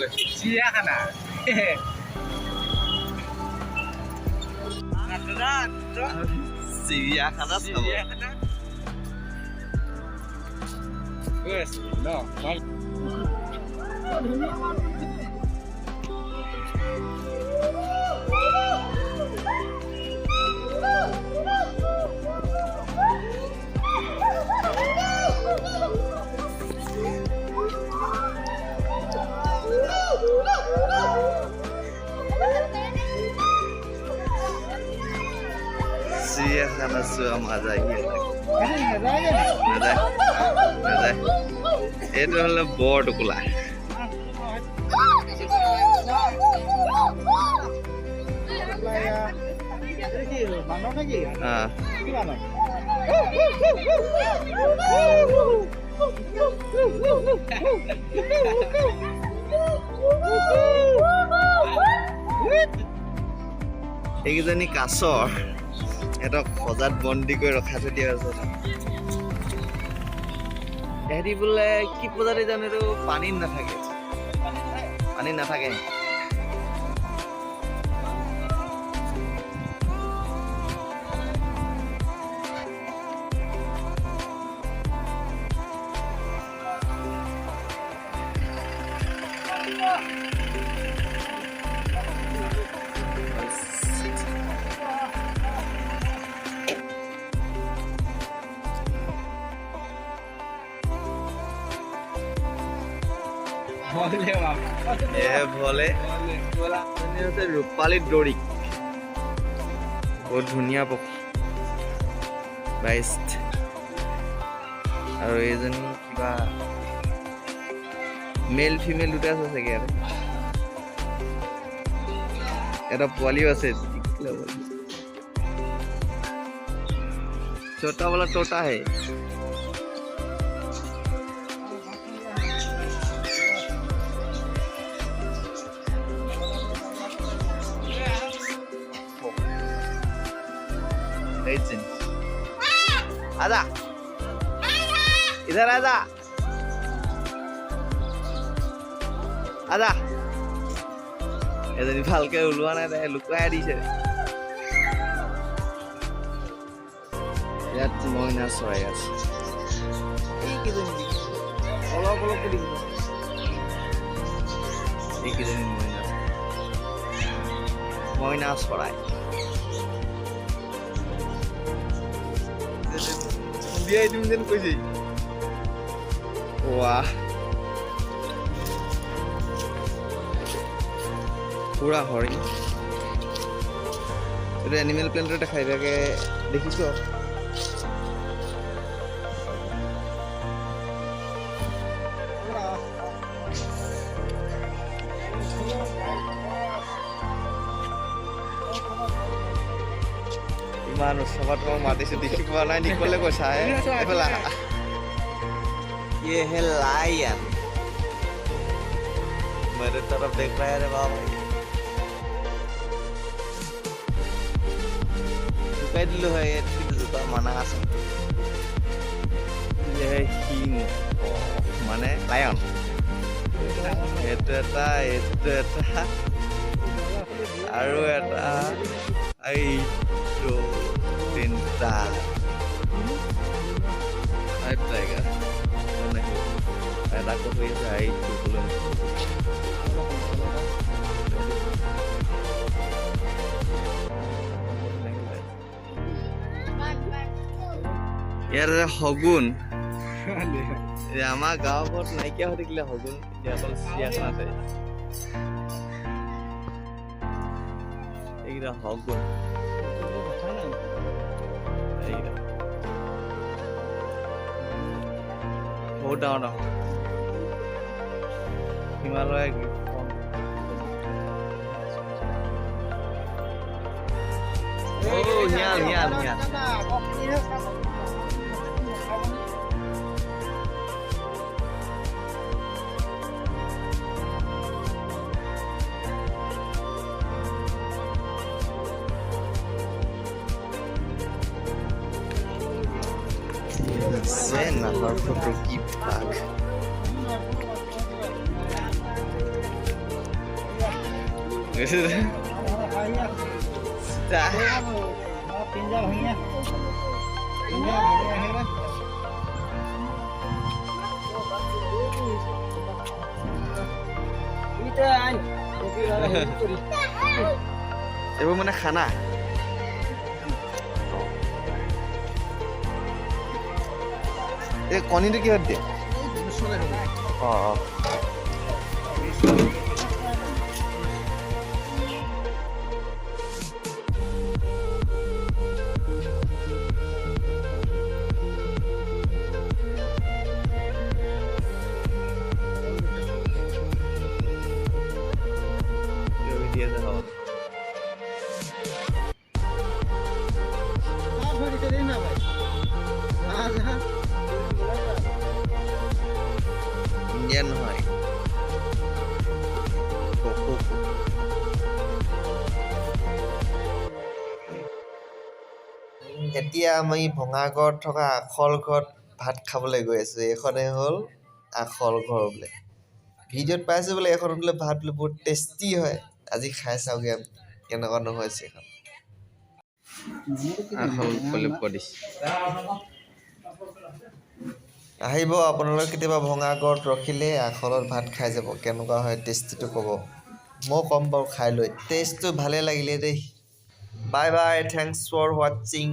গৈছো চিৰিয়াখানা চিৰিয়াখানা গৈ আছো ন চিৰিয়াখানা চোৱা মজা এইটো হলে বৰ টুকুলা এইকেইজনী কাছৰ এটা সজাত বন্দী কৰি ৰখা থৈ দিয়া আছে এহেঁতি বোলে কি প্ৰজাতি জানো এইটো পানীত নাথাকে ৰূপালী দৰি বহুত ধুনীয়া পক্ষী বাইষ্ট আৰু এইজনী কিবা মেল ফিমেল দুটা আছে চাগে আৰু এটা পোৱালিও আছে छोटा वाला तोता है आजा इधर आजा आजा এজনী ভালকে ওলোৱা নাই তাই লুকুৱাই দিছে ইয়াত মইনা চৰাই আছে এইকেইজনী অলপ অলপ দিব এইকেইজনী মইনা চৰাই বিয়াই দিম যেন কৈছে ৱাহ পুৰা হৰিণ এইটো এনিমেল প্লেনেটত দেখাই থাকে দেখিছো ইমান উৎসৱত মই মাতিছো দেখি পোৱা নাই নিকলে কৈছা এইফালে ये है लायन मेरे तरफ देख रहा है रे बाबा लुकाई दिलो है ये जुता माना আছে ये है हिंग মানে লায়ন এটা আৰু এটা এইটো তিনটা টাইগাৰ এটা কত হয়েছে এইটো বলুন ইয়াৰ হগুন আমাৰ গাঁৱত নাইকিয়া হৈ থাকিলে হগুন এতিয়া অকল চিৰিয়াখানা আছে এইকেইটা হগুন বহুত ডাঙৰ ডাঙৰ Himalaya হিয়াল Cena, for Portuguese Park. এইবোৰ মানে খানা এই কণীটো কিহত দিয়ে অঁ ইণ্ডিয়ান নহয় এতিয়া আমি ভঙাগড়ত থকা আখল ঘৰত ভাত খাবলৈ গৈ আছোঁ এইখনে হ'ল আখল ঘৰ বোলে ভিডিঅ'ত পাইছোঁ বোলে এইখন বোলে ভাত বোলে বহুত টেষ্টি হয় আজি খাই চাওঁগৈ আমি কেনেকুৱা নহৈছে এইখন আহিব আপোনালোকে কেতিয়াবা ভঙাগড়ত ৰখিলে আখলত ভাত খাই যাব কেনেকুৱা হয় টেষ্টিটো ক'ব মই ক'ম বাৰু খাই লৈ টেষ্টটো ভালেই লাগিলে দেই বাই বাই থেংকছ ফৰ ৱাচিং